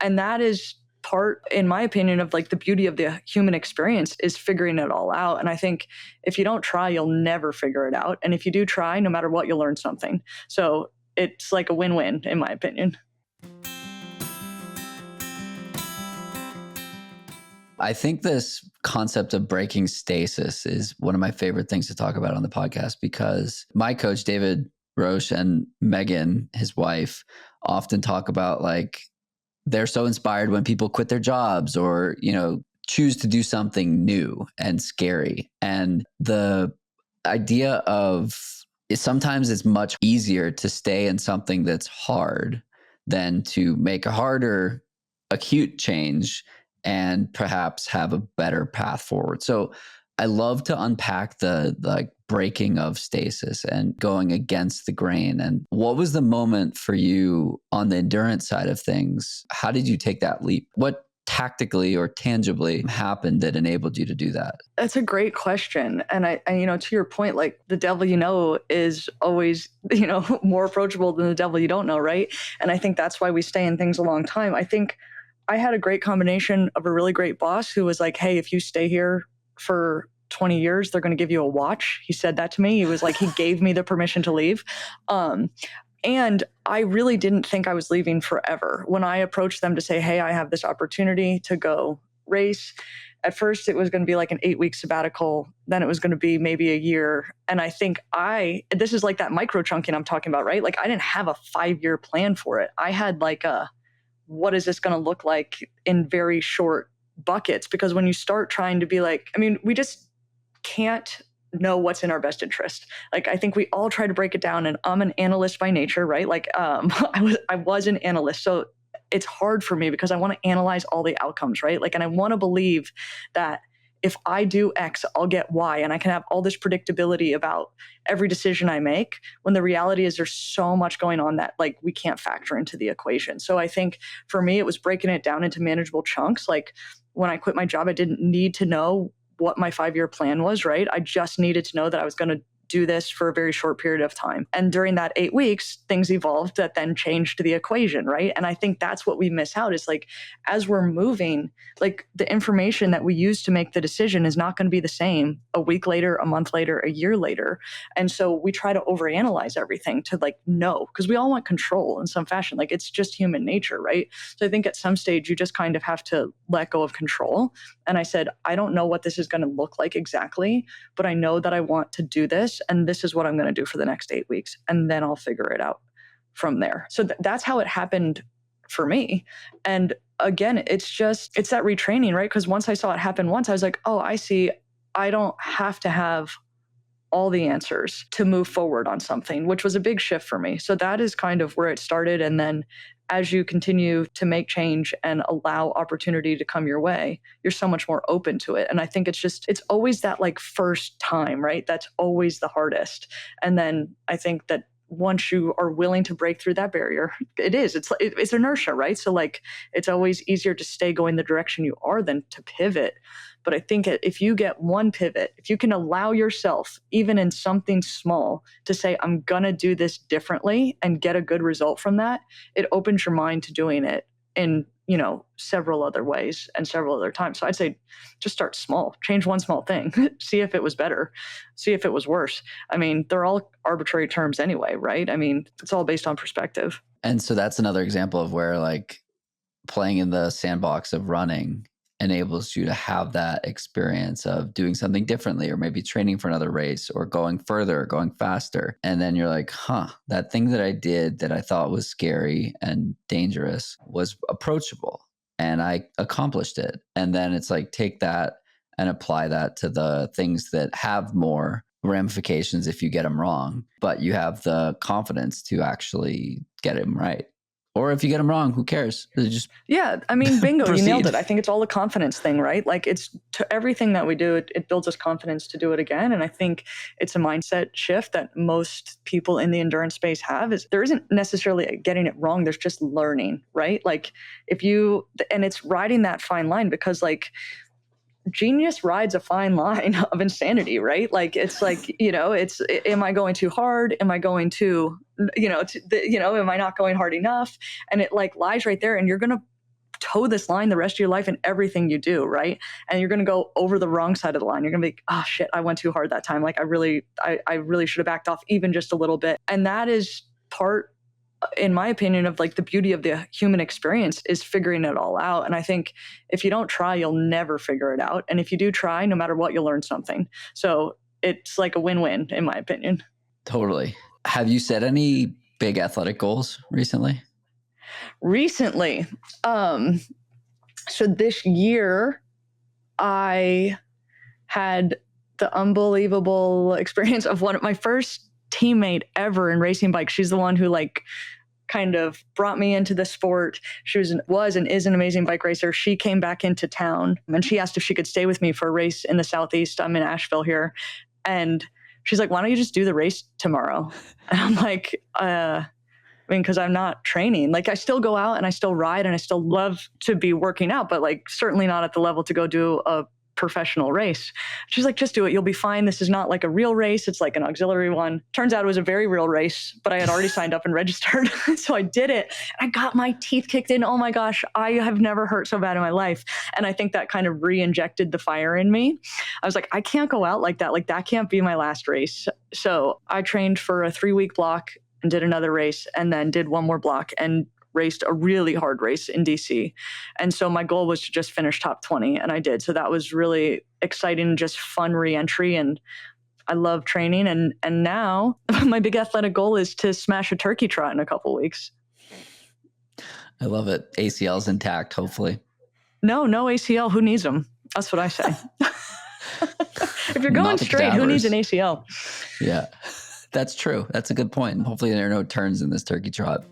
And that is part, in my opinion, of like the beauty of the human experience is figuring it all out. And I think if you don't try, you'll never figure it out. And if you do try, no matter what, you'll learn something. So it's like a win-win, in my opinion. I think this concept of breaking stasis is one of my favorite things to talk about on the podcast, because my coach, David Roche, and Megan, his wife, often talk about like they're so inspired when people quit their jobs or, choose to do something new and scary. And the idea of sometimes it's much easier to stay in something that's hard than to make a harder, acute change and perhaps have a better path forward. So I love to unpack the like breaking of stasis and going against the grain. And what was the moment for you on the endurance side of things? How did you take that leap? What tactically or tangibly happened that enabled you to do that? That's a great question. And I to your point, like the devil you know is always, more approachable than the devil you don't know, right? And I think that's why we stay in things a long time. I think I had a great combination of a really great boss who was like, hey, if you stay here for 20 years, they're going to give you a watch. He said that to me. He was like, he gave me the permission to leave. And I really didn't think I was leaving forever. When I approached them to say, hey, I have this opportunity to go race, at first it was going to be like an 8-week sabbatical. Then it was going to be maybe a year. And I think this is like that micro chunking I'm talking about, right? Like I didn't have a 5-year plan for it. I had like what is this going to look like in very short buckets? Because when you start trying to be like, we just can't know what's in our best interest. Like, I think we all try to break it down, and I'm an analyst by nature, right? Like, I was an analyst. So it's hard for me because I want to analyze all the outcomes, right? Like, and I want to believe that if I do X, I'll get Y, and I can have all this predictability about every decision I make, when the reality is there's so much going on that like we can't factor into the equation. So I think for me, it was breaking it down into manageable chunks. Like when I quit my job, I didn't need to know what my 5-year plan was, right? I just needed to know that I was going to do this for a very short period of time. And during that 8 weeks, things evolved that then changed the equation, right? And I think that's what we miss out is like, as we're moving, like the information that we use to make the decision is not going to be the same a week later, a month later, a year later. And so we try to overanalyze everything to like know, because we all want control in some fashion. Like it's just human nature, right? So I think at some stage you just kind of have to let go of control. And I said, I don't know what this is going to look like exactly, but I know that I want to do this. And this is what I'm going to do for the next 8 weeks. And then I'll figure it out from there. So that's how it happened for me. And again, it's that retraining, right? Because once I saw it happen once, I was like, oh, I see. I don't have to have all the answers to move forward on something, which was a big shift for me. So that is kind of where it started. And then as you continue to make change and allow opportunity to come your way, you're so much more open to it. And I think it's always that like first time, right? That's always the hardest. And then I think that once you are willing to break through that barrier, it's inertia, right? So like, it's always easier to stay going the direction you are than to pivot. But I think if you get one pivot, if you can allow yourself, even in something small, to say, I'm going to do this differently and get a good result from that, it opens your mind to doing it in, several other ways and several other times. So I'd say just start small, change one small thing, see if it was better, see if it was worse. They're all arbitrary terms anyway, right? It's all based on perspective. And so that's another example of where like playing in the sandbox of running enables you to have that experience of doing something differently, or maybe training for another race or going further, or going faster. And then you're like, that thing that I did that I thought was scary and dangerous was approachable and I accomplished it. And then it's like, take that and apply that to the things that have more ramifications if you get them wrong, but you have the confidence to actually get them right. Or if you get them wrong, who cares? Bingo, you nailed it. I think it's all a confidence thing, right? Like it's to everything that we do, it builds us confidence to do it again. And I think it's a mindset shift that most people in the endurance space have. Is there isn't necessarily getting it wrong. There's just learning, right? Like and it's riding that fine line, because like genius rides a fine line of insanity, right? Like, it's like, am I going too hard? Am I going too, am I not going hard enough? And it like lies right there, and you're going to toe this line the rest of your life in everything you do, right? And you're going to go over the wrong side of the line. You're going to be, oh shit, I went too hard that time. Like I really should have backed off even just a little bit. And that is part, in my opinion, of like the beauty of the human experience is figuring it all out. And I think if you don't try, you'll never figure it out. And if you do try, no matter what, you'll learn something. So it's like a win-win, in my opinion. Totally. Have you set any big athletic goals recently? Recently, so this year I had the unbelievable experience of one of my first teammate ever in racing bikes. She's the one who like kind of brought me into the sport. She was and is an amazing bike racer. She came back into town and she asked if she could stay with me for a race in the Southeast. I'm in Asheville here. And she's like, why don't you just do the race tomorrow? And I'm like, because I'm not training. Like I still go out and I still ride and I still love to be working out, but like certainly not at the level to go do a professional race. She's like, just do it. You'll be fine. This is not like a real race. It's like an auxiliary one. Turns out it was a very real race, but I had already signed up and registered. So I did it. I got my teeth kicked in. Oh my gosh, I have never hurt so bad in my life. And I think that kind of re-injected the fire in me. I was like, I can't go out like that. Like that can't be my last race. So I trained for a 3-week block and did another race and then did one more block and raced a really hard race in DC. And so my goal was to just finish top 20 and I did. So that was really exciting, just fun re-entry. And I love training. And now my big athletic goal is to smash a turkey trot in a couple weeks. I love it. ACL's intact, hopefully. No ACL. Who needs them? That's what I say. If you're going straight, who needs an ACL? Yeah, that's true. That's a good point. Hopefully there are no turns in this turkey trot.